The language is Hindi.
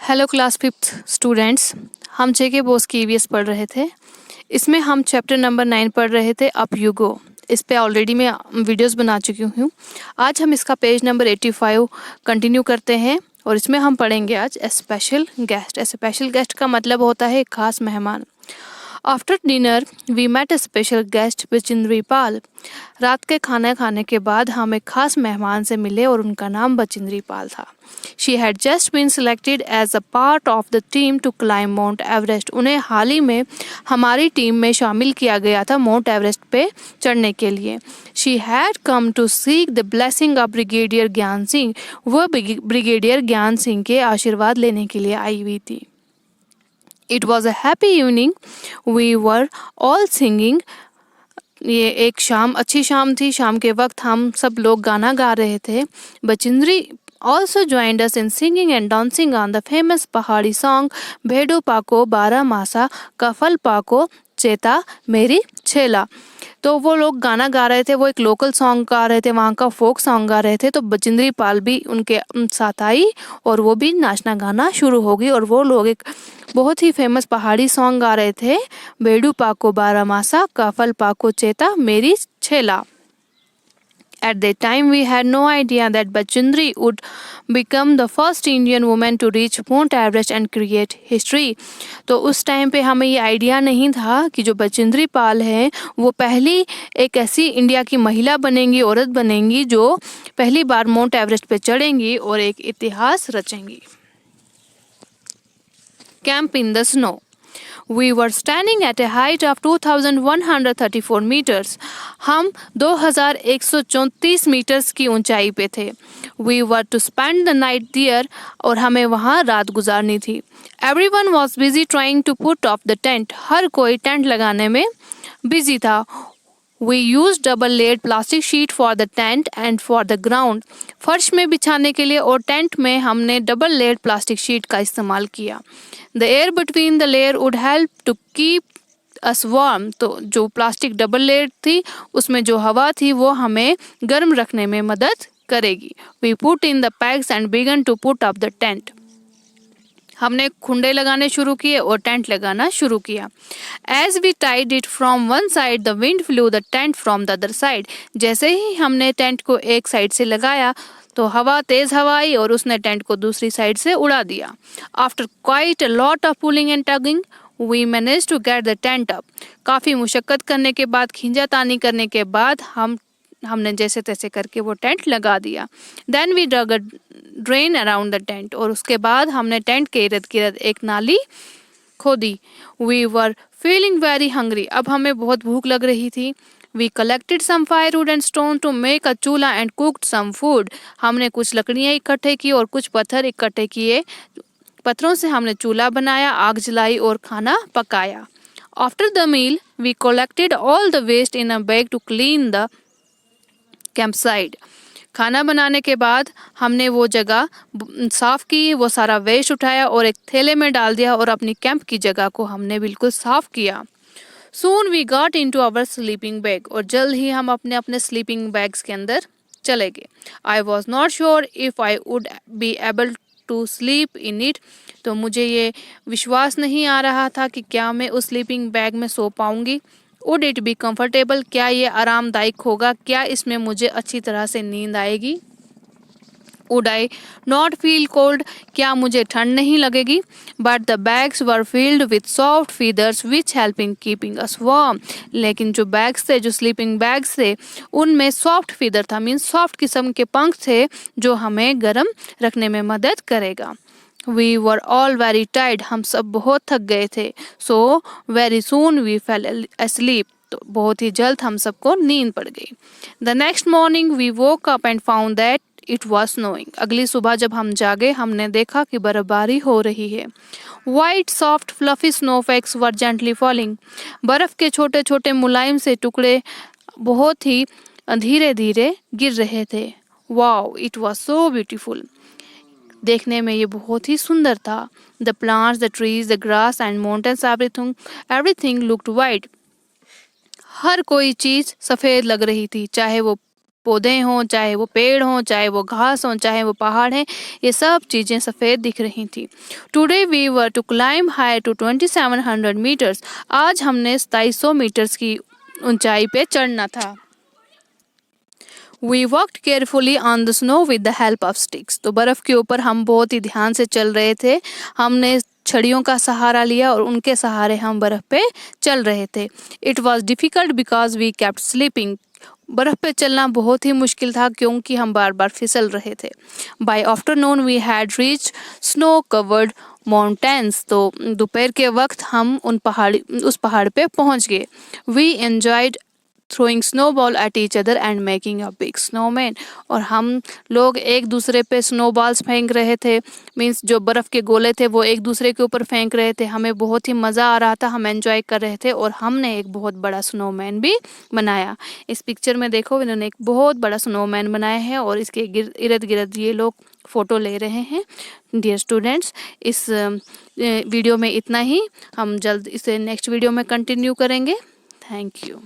हेलो क्लास फिफ्थ स्टूडेंट्स, हम जेके बोस की ईवीएस पढ़ रहे थे। इसमें हम चैप्टर नंबर 9 पढ़ रहे थे अप यू गो। इस पे ऑलरेडी मैं वीडियोस बना चुकी हूँ। आज हम इसका पेज नंबर 85 कंटिन्यू करते हैं और इसमें हम पढ़ेंगे आज a special guest. A special guest का मतलब होता है एक खास मेहमान। After dinner we met a special guest Bachendri Pal. रात के खाना खाने के बाद हम एक खास मेहमान से मिले और उनका नाम बचिंद्री पाल था। She had just been selected as a part of the team to climb Mount Everest. उन्हें हाल ही में हमारी टीम में शामिल किया गया था माउंट एवरेस्ट पे चढ़ने के लिए। She had come to seek the blessing of Brigadier Gyan Singh. वह ब्रिगेडियर ज्ञान सिंह के आशीर्वाद लेने के लिए आई हुई थी। It was a happy evening. We were all singing. ये एक अच्छी शाम थी। शाम के वक्त हम सब लोग गाना गा रहे थे। बचिंद्री also joined us in singing and dancing on the famous पहाड़ी song भेड़ो पाको बारह मासा कफल पाको चेता मेरी छेला। तो वो लोग गाना गा रहे थे, वो एक लोकल सॉन्ग गा रहे थे, वहाँ का फोक सॉन्ग गा रहे थे। तो बचिंद्री पाल भी उनके साथ आई और वो भी नाचना गाना शुरू हो गई और वो लोग एक बहुत ही फेमस पहाड़ी सॉन्ग गा रहे थे, बेडू पाको बारह मासा काफल पाको चेता मेरी छेला। At that time, we had no idea that Bachindri would become the first Indian woman to reach Mount Everest and create history. तो उस टाइम पे हमें ये आइडिया नहीं था कि जो बचिंद्री पाल है वो पहली एक ऐसी इंडिया की महिला बनेंगी, औरत बनेंगी जो पहली बार माउंट एवरेस्ट पे चढ़ेंगी और एक इतिहास रचेंगी। Camp in the snow. We were standing at a height of 2134 meters. हम 2134 मीटर्स की ऊंचाई पे थे। We were to spend the night there और हमें वहाँ रात गुजारनी थी। Everyone was busy trying to put up the tent. हर कोई टेंट लगाने में बिजी था। We used double layered plastic sheet for the tent and for the ground. फर्श में बिछाने के लिए और टेंट में हमने डबल लेयर्ड प्लास्टिक शीट का इस्तेमाल किया। The air between the layer would help to keep us warm. तो जो प्लास्टिक डबल लेयर थी उसमें जो हवा थी वो हमें गर्म रखने में मदद करेगी। We put in the pegs and began to put up the tent. हमने खुंडे लगाने शुरू किए और टेंट लगाना शुरू किया। As we tied it from one side, the wind flew the tent from the other side. जैसे ही हमने टेंट को एक साइड से लगाया तो तेज हवा आई और उसने टेंट को दूसरी साइड से उड़ा दिया। After quite a lot of pulling and tugging, we managed to get the tent up. काफी मुशक्कत करने के बाद, खींचातानी करने के बाद हमने जैसे तैसे करके वो टेंट लगा दिया। Then we dug a drain around the tent. और उसके बाद हमने टेंट के इर्द गिर्द एक नाली खोदी। We were feeling very hungry. अब हमें बहुत भूख लग रही थी। We collected some firewood and stone to make a chula and cooked some food. हमने कुछ लकड़ियाँ इकट्ठे की और कुछ पत्थर इकट्ठे किए। पत्थरों से हमने चूल्हा बनाया, आग जलाई और खाना पकाया। After the meal, we collected all the waste in a bag to clean the campsite. खाना बनाने के बाद हमने वो जगह साफ की, वो सारा वेस्ट उठाया और एक थैले में डाल दिया और अपनी कैंप की जगह को हमने बिल्कुल साफ किया। Soon we got into our sleeping bag. और जल्द ही हम अपने स्लीपिंग बैग्स के अंदर चले गए। I was not sure if I would be able to sleep in it. तो मुझे ये विश्वास नहीं आ रहा था कि क्या मैं उस स्लीपिंग बैग में सो पाऊंगी। Would it be comfortable? क्या ये आरामदायक होगा? क्या इसमें मुझे अच्छी तरह से नींद आएगी? Would I not feel cold? क्या मुझे ठंड नहीं लगेगी? But the bags were filled with soft feathers which helping keeping us warm. लेकिन जो बैग्स थे, जो स्लीपिंग बैग्स थे, उनमें सॉफ्ट फीदर था, मीन्स सॉफ्ट किस्म के पंख थे जो हमें गर्म रखने में मदद करेगा। We were all very tired. हम सब बहुत थक गए थे। So very soon we fell asleep. तो बहुत ही जल्द हम सबको नींद पड़ गई। The next morning we woke up and found that it was snowing. अगली सुबह जब हम जागे हमने देखा कि बर्फबारी हो रही है। White soft fluffy snowflakes were gently falling. बर्फ के छोटे छोटे मुलायम से टुकड़े बहुत ही धीरे धीरे गिर रहे थे। Wow, it was so beautiful. देखने में ये बहुत ही सुंदर था। The plants, the trees, the grass and mountains, everything looked white. हर कोई चीज सफेद लग रही थी, चाहे वो पौधे हों, चाहे वो पेड़ हों, चाहे वो घास हों, चाहे वो पहाड़ हैं, ये सब चीज़ें सफ़ेद दिख रही थी। Today we were to climb high to 2700 metres. आज हमने 2700 मीटर्स की ऊंचाई पे चढ़ना था। We walked carefully on the snow with the help of sticks. तो बर्फ के ऊपर हम बहुत ही ध्यान से चल रहे थे। हमने छड़ियों का सहारा लिया और उनके सहारे हम बर्फ पे चल रहे थे। It was difficult because we kept slipping. बर्फ पे चलना बहुत ही मुश्किल था क्योंकि हम बार बार फिसल रहे थे। By afternoon we had reached snow covered mountains. तो दोपहर के वक्त हम उस पहाड़ पे पहुंच गए। We enjoyed throwing snowball at each other and making a big snowman. और हम लोग एक दूसरे पे स्नोबॉल्स फेंक रहे थे, मीन्स जो बर्फ़ के गोले थे वो एक दूसरे के ऊपर फेंक रहे थे। हमें बहुत ही मज़ा आ रहा था, हम एंजॉय कर रहे थे और हमने एक बहुत बड़ा स्नोमैन भी बनाया। इस पिक्चर में देखो इन्होंने एक बहुत बड़ा स्नोमैन बनाया है और इसके इर्द गिर्द ये लोग फ़ोटो ले रहे हैं। डियर स्टूडेंट्स, इस वीडियो में इतना ही। हम जल्द इसे नेक्स्ट वीडियो में कंटिन्यू करेंगे। Thank you.